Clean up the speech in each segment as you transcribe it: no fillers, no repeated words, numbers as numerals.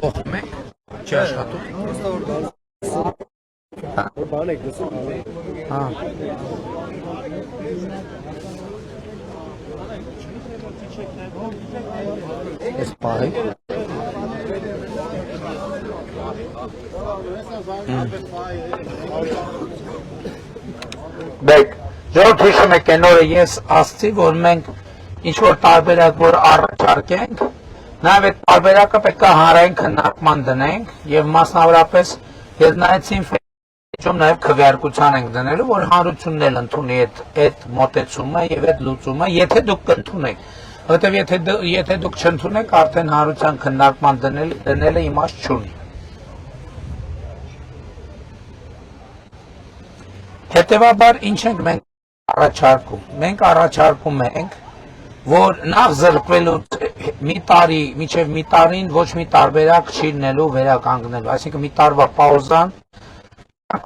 Փոխում եք, չի աշխատում։ Բան եք դասում։ Հա։ Ես պահի։ Բեք, ժողովուրդ հիշում եք այն օրը ես ասացի, որ մենք ինչ-որ տարբերակ որ առաջարկենք, նաև այդ տարբերակը պետք է հանրային քննարկման դնենք եւ մասնավորապես ես նայեցին ֆեյսբուքում նաև քվեարկության ենք դնելու, որ հանրությունն էլ ընդունի այդ մոտեցումը եւ այդ լուծումը, եթե դուք կընդունեք, որովհետեւ եթե դուք չընդունեք, արդեն հանրության քննարկման դնելը իմաստ չունի։ Հետևաբար ինչ ենք մենք առաջարկում։ Մենք առաջարկում ենք, որ նախ զրկվելուց մի տարի, մինչև մի տարին ոչ մի տարբերակ չի լինելու վերականգնելու, այսինքն մի տարվա պաուզան,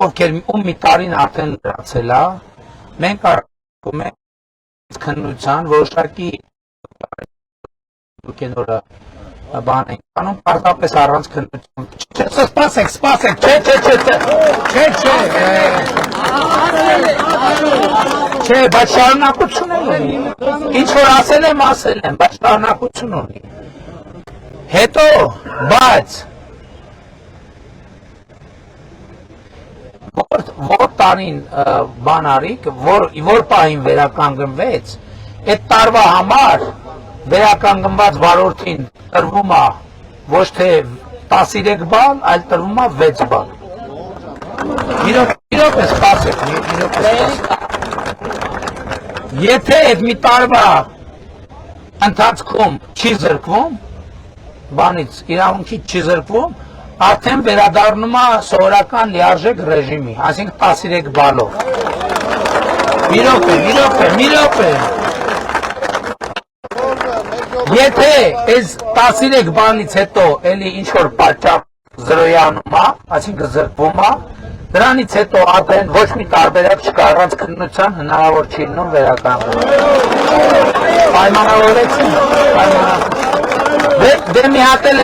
ովքեր ում մի տարին արդեն լրացել է, մենք առաջարկում ենք քննության որոշակի կենորը բան ենք անում, պարտապես առանց քննության։ Սպասեք, չէ, բայց շարունակություն ունի։ Ինչ որ ասել եմ, բայց շարունակություն ունի։ Հետո, բայց որ տարին բան արիք, որ պահին վերականգնվեց, այդ տարվա համար վերականգնված վարորդին տրվում է ոչ թե 13 բան, այլ տրվում է 6 բան։ Իրոք է սպասեք, Եթե այդ մի տարվա ընթացքում չի զրկվում, բանից իրավունքից չի զրկվում, արդեն վերադառնում է սովորական լիարժեք ռեժիմի, այսինքն 13 բալով։ Մի րոպե։ Եթե այս 13 բանից հետո էլի ինչ-որ պատճառ զրոյանում է, այսինքն զրկվում է, դրանից հետո արդեն ոչ մի տարբերակ չկա, առանց քննության հնարավոր չի լինում վերականգնել։ Պայմանավորեցին։ Դե մի հատ էլ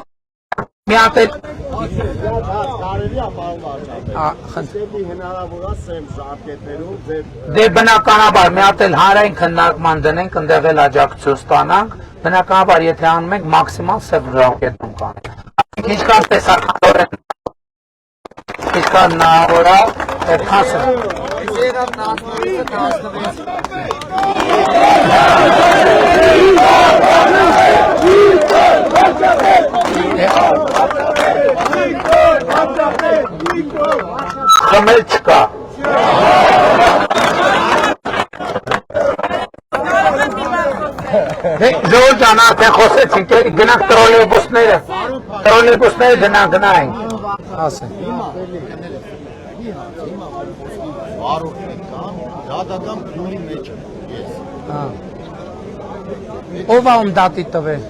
Դե բնականաբար մի հատ էլ հանրային քննարկման դնենք, ընդեղ էլ աջակցություն ստանանք, բնականաբար եթե անում ենք մաքսիմալ սև ժամկետում կանենք։ Ինչքան տեսականորեն Ինչքան հնարավոր է, այդքան խմել չկա։ Ժողովուրդ ջան, արդեն խոսեցինք, գնանք տրոլեյբուսները գնանք։ Ասեն։ Դատական փուլի մեջ ես։ Ով է ում դատի տվել։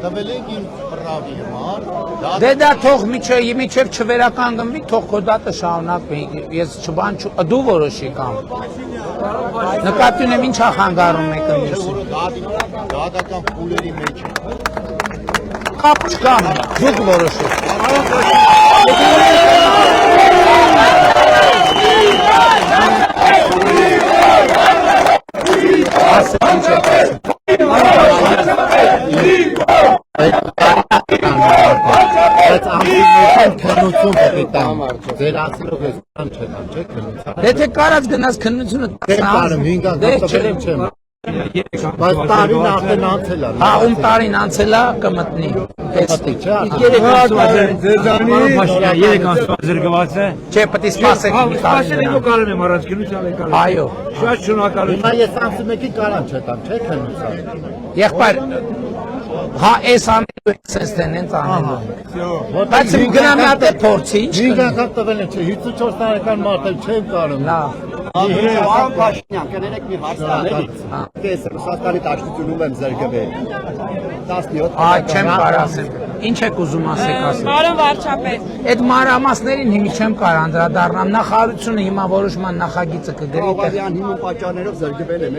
Տվել եք իմ պրավի համար։ Դե դա թող միջև չվերականգնվի, թող քո դատը շարունակվի։ Ես չբան դու որոշի կամ։ Նկատի ունեմ ինչ խանգարում եք մյուսին։ Դատական փուլերի մեջ է։ Կապ չկա, դուք որոշեք։ Եթե կարած գնաց քննությունը Բայց տարին արդեն անցել է։ Հա, ում տարին անցել է կմտնի։ Երեք ամսվա զրկված է։ Չէ, պետք է սպասեք մի տարի։ Կարում եմ առաջ քննության եկալ։ Այո։ Շատ շնորհակալություն։ Հիմա ես 11-ի կարան չտամ, չէ՞ քննության։ Եղբայր, հա, էս անելու եք, սենց տենենց անելու եք։ Բայց գնա մի հատ է փորձի, ինչ կնի։ Անգամ տվել են, չէ, 54 տարեկան մարդ էլ չեմ կարում։ Լավ։ Արամ Փաշինյան, կներեք մի հարց տանելի։ Ես Ռուսաստանի դաշնությունում եմ զրկվել։ 17 Այ չեմ կարող ասեմ։ Ինչ եք ուզում ասեք ասեք։ Պարոն վարչապետ։ Այդ մանրամասներին հիմի չեմ կարող անդրադառնամ, նախարարությունը հիմա որոշման նախագիծը կգրի։ Աբարյան հիմուն պատճառներով զրկվել եմ։